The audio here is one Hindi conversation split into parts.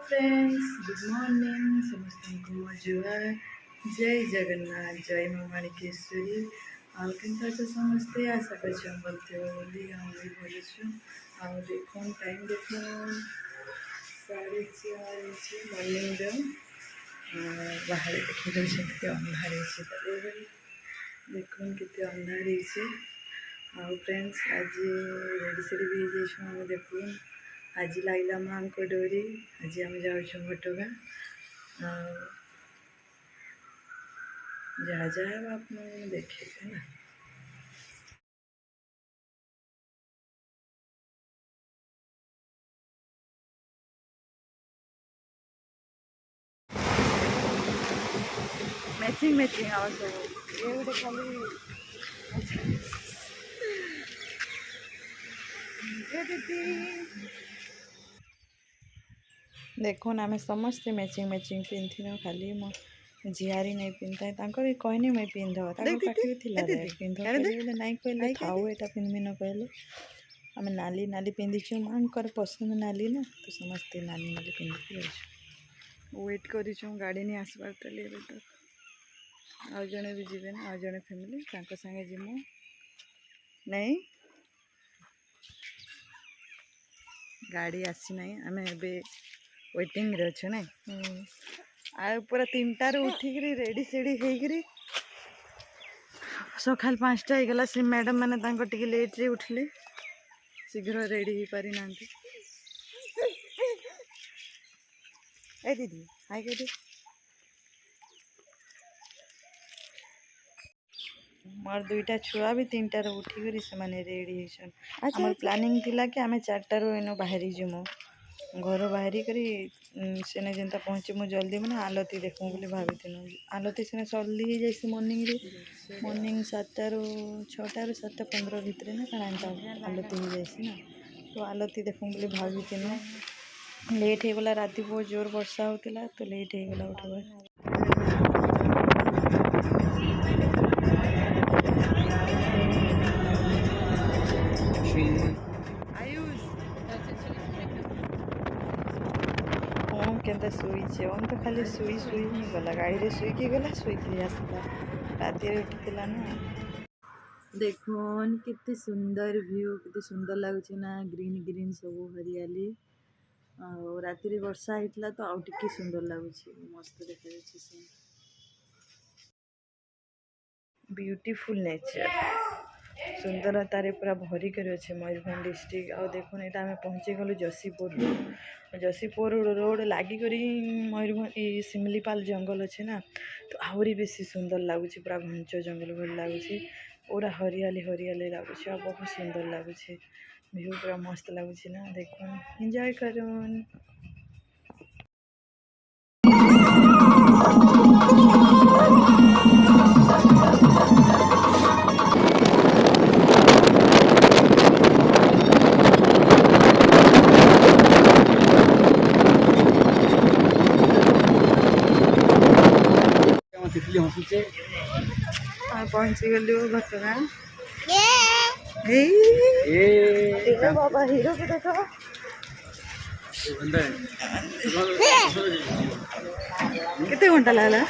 फ्रेंड्स गुड मॉर्निंग समस्त को जुआर जय जगन्नाथ जय माँ माणिकेश्वरी आउ केनता समस्ते आशा कर बोली भी भल छु आ देखो टाइम देखो 4:30 मॉर्निंग बाहर देखते अंधार देखो के अंधार आउ फ्रेंड्स आज रेडी सेडी भी जाइए देखो आज लगला माँ को डोरी आज आम जाऊँ घटगाँ जहाँ जहाँ आप देखे ना मैचिंग मैचिंग आवाज ये गोटे खाली देखो ना आम समस्ते मैचिंग मैचिंग पिंधिन खाली मो झियारी नहीं पिंधा तांकर कहनी मैं पिंध पाखे पिंध नहीं कहले थाऊ एटा पिंधि न कहले आम नाली नाली पिंधिचु माँ पसंद नाली ना तो समस्ते नाली नाली पिंधिक वेट करूँ गाड़ी नहीं आसबार तले ए तक आउ जड़े भी जीवे ना आउ जड़े फैमिली संगे जीमु नहीं गाड़ी आसी ना आम ए वेटिंग रे अच्छे ना आ पूरा 3टार उठिक रेडी सेडी होकर सकाल 5टा होगला से मैडम मैंने लेट रे उठले शीघ्र रेडी हो पारि ना ए दीदी हाय कह मोर 2टा छुआ भी 3टार उठिक से रेडी होमर प्लानिंग थिला कि आम 4टार एनु बाहरी जीमु घर बाहरी करी सेने जेनता पहुँचमु जल्दी मैंने आलती देखूँ बोली भाभी आलती सेने जल्दी हो जाए मॉर्निंग 7टारू 6टारू 7:15 भितर ना कण आलती हो जाए ना तो आलती देखूँ बोली भाभी लेट हो गला राति बहुत जोर वर्षा होता तो लेट हो गला उठवा केनता शुईचे ओम तो खाली शुई शुई ही गला गाड़ी रे शुईकी गला शुईकी आसला राति उठिला ना देखो कितने सुंदर व्यू कितने सुंदर लगुच ना ग्रीन ग्रीन सब हरियाली राति रे वर्षा होता तो आउ टिके सुंदर लगुच मस्त देखा ब्यूटीफुल नेचर सुंदरतार पूरा भरी कर अच्छे मयूरभंज डिस्ट्रिक्ट आ देखो यहाँ आम पहुँची गलु जसीपुर रोड लगिक मयूरभंज सिमलीपाल जंगल अच्छे ना तो आहरी बेसी सुंदर लगुच पूरा घंच जंगल भल लगुच पूरा हरियाली हरियाली लगुच बहुत सुंदर लगुच व्यू पूरा मस्त लगुच ना देखो एंजॉय करूँ पहुँची गलु घटगाँ बाबा हीरो को देखो कितने घंटा लगला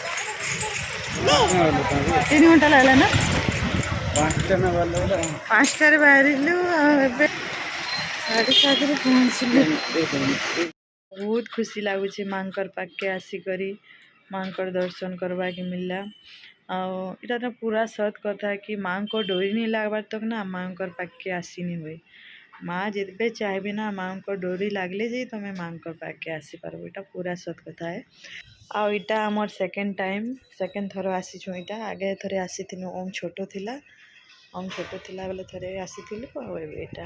3 घंटा लगला ना 5टार बाहर 7:30 पहुँचलु बहुत खुशी लगुच माँ पाख के आसिक माँ दर्शन करवा के मिलला आटा तो पूरा सत कथा कि माँ को डोरी नहीं लगवार तक ना माँ पाख के आसी नहीं हुए माँ जितबे चाहे ना माँ को डोरी लगले जे तुम माँ पाख के आसी पार यहाँ पूरा सत कथा है आईटा आमर सेकेंड थर आसीचु यहाँ आगे थे आसी ओम छोट थिला बेले थे आसी आईटा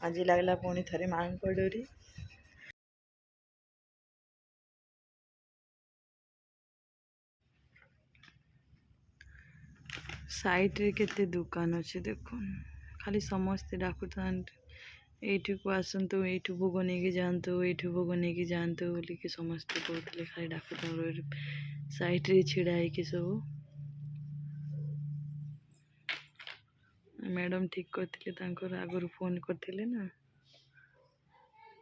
आज लगला पुणी थे माँ को डोरी साइड रे केते दुकान अच्छे देखो खाली समस्ते डाकुता एठू को आसतु एठू भोग नहीं जातु एठू भोग नहीं जातु बोल कि समस्ते कहते खाली डाकुता साइड रे छिड़ा है सब मैडम ठीक करते आगुरी फोन करते ना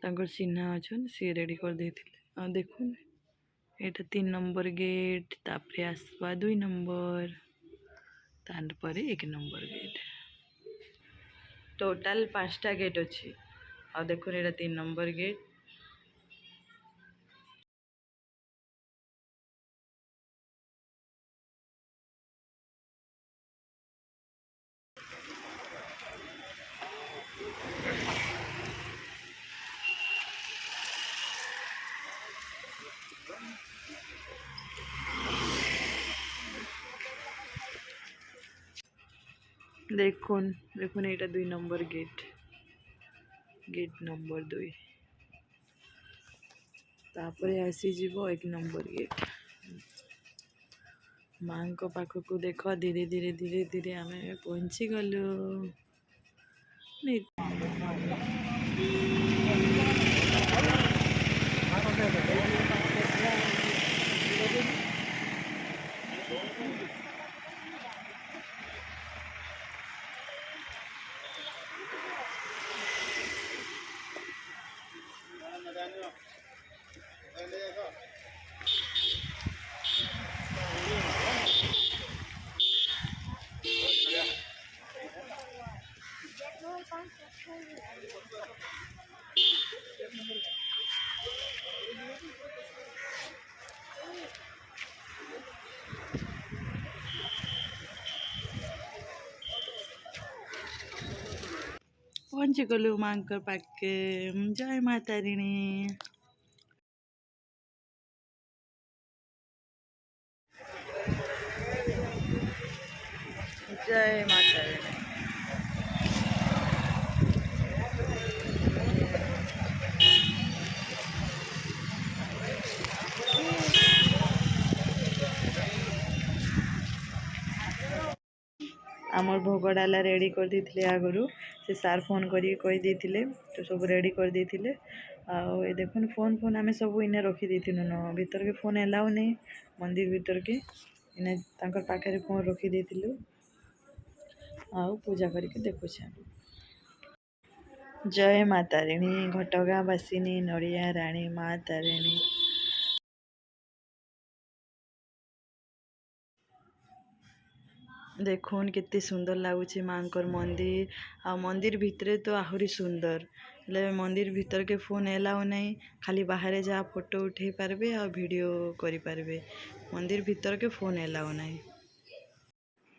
तांकर चिन्हा अच्छन सी रेडी कर देथिले देखुन एटा 3 नंबर गेट तापरे आसवा 2 नंबर तार परे 1 नंबर गेट टोटाल 5टा गेट अच्छी आ देखो एटा 3 नंबर गेट देखुन देखुन एटा 2 नंबर गेट गेट नंबर 2 तापरे आसी जीवो 1 नंबर गेट माँ को पाख को देख धीरे धीरे धीरे धीरे आम पहुँची गलु पहुँची गलु माँ पाखे जय माता रिणी जय माता रिणी आमर भोग डाला रेडी कर देथिले आगरू से सार फोन करी कहि देथिले तो सब रेडी कर देथिले आ ए देखुन फोन फोन आमे सब इने रखी देथिनु न भीतर के फोन एलाउ नहीं मंदिर भीतर के इने तांकर पाखे फोन रखी देथिलु आ पूजा करके देखुछे जय माता रिणी घटगाँ बासिनी नड़िया राणी माँ तारिणी देखुन केते सुंदर लगुच माँकर मंदिर आ मंदिर भितरे तो आहुरी सुंदर ले मंदिर भीतर के फोन एलाउ नहीं खाली बाहर जहाँ फोटो उठे पारबे आ वीडियो करि पारबे मंदिर भीतर के फोन एलाउ नहीं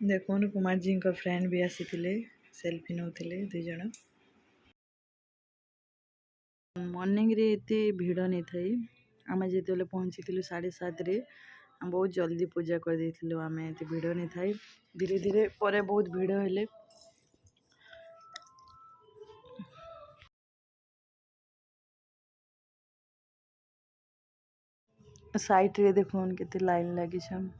देखुन कुमार जी का फ्रेंड भी आसी सेल्फी नौथिले दुई जण मॉर्निंग रे एते भीड़ नहीं थी आम जो पहुँची 7:30 रे बहुत जल्दी पूजा कर देथिलु आमे एते भीड़ नहीं थाई धीरे धीरे परे बहुत भीड़ हेले साइट रे देखुन केते लाइन लगी छम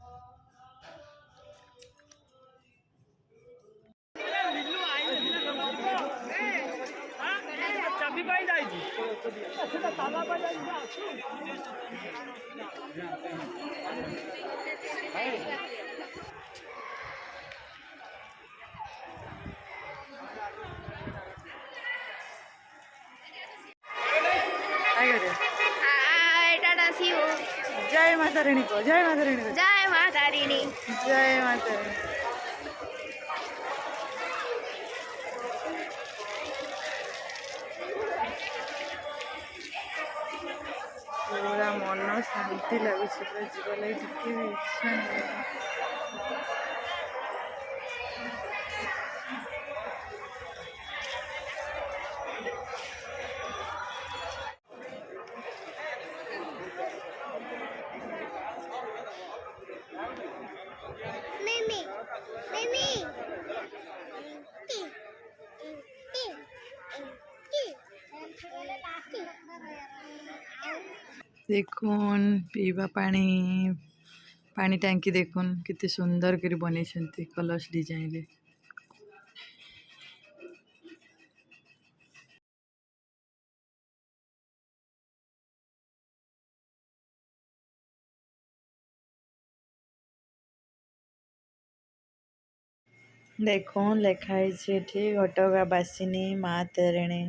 जय माता रानी को जय माता रानी को जय माता रानी जय माता रानी पूरा मन शांति लगुच जीवा लगे टिके भी इच्छा नहीं मिमी मिमी देखुन पीवा पानी पानी टंकी देखुन कितने सुंदर कर बने कलश डिजाइन रे देखुन लेखाई घटगाँ बासिनी माँ तारिणी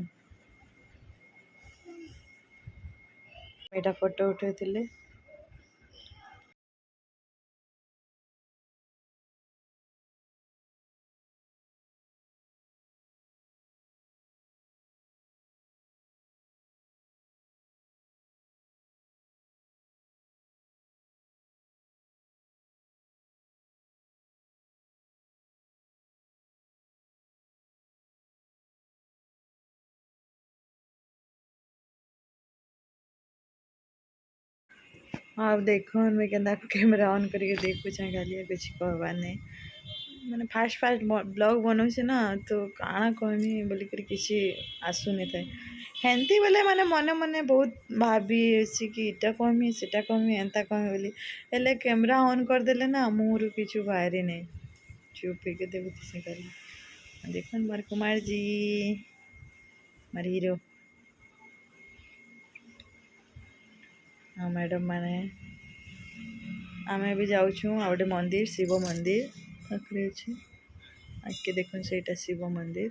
ଏଇଟା ଫଟୋ ଉଠାଇଥିଲେ। आप देखो मैं केन्दा कैमरा ऑन करके देखू खाली कुछ कहबार नहीं मैंने फास्ट फास्ट ब्लॉग बनाऊे ना तो काଣା कहमी बोलिक किसी आसुनी था हेंती बोले मैंने मने मने बहुत भाभी कि इटा कहमी सीटा कहमी एंता कहमी बोली हेले कैमरा ऑन करदेले ना मुहर किछु बाहरी नहीं चुप के देखुती से खाली देखो मार कुमार जी मार हीरो हाँ मैडम मैंने आमे भी जाऊँ आउटे मंदिर शिव मंदिर पाखे अच्छे आगे देखो से शिव मंदिर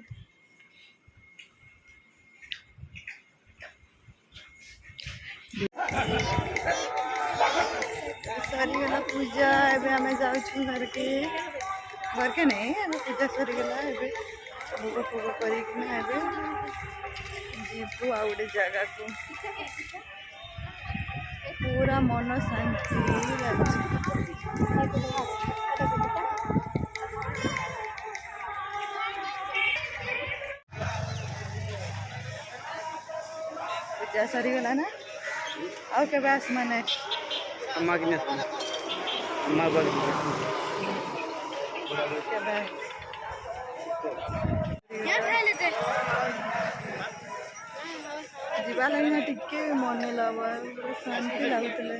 सरीगला पूजा एबे आमे जाऊँ घर के नहीं आमे पूजा सरीगला एबे भोग फोग करना जीवु आ गोटे जगह को पूरा मन शांति पूजा सरीगला ना आउ के आस माने अम्मा की अम्मा बोल जीवा लगे टिके मन लगा शांति लगुला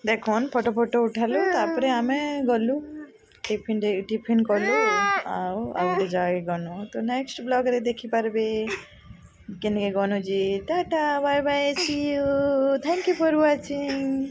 देखन फोटो फोटो उठालु तापरे आमे गलु टिफिन कलु आउ गोटे जगह गनु तो नेक्स्ट ब्लॉग रे देखि पारबे केने गनु जी tata bye bye see you thank you for watching.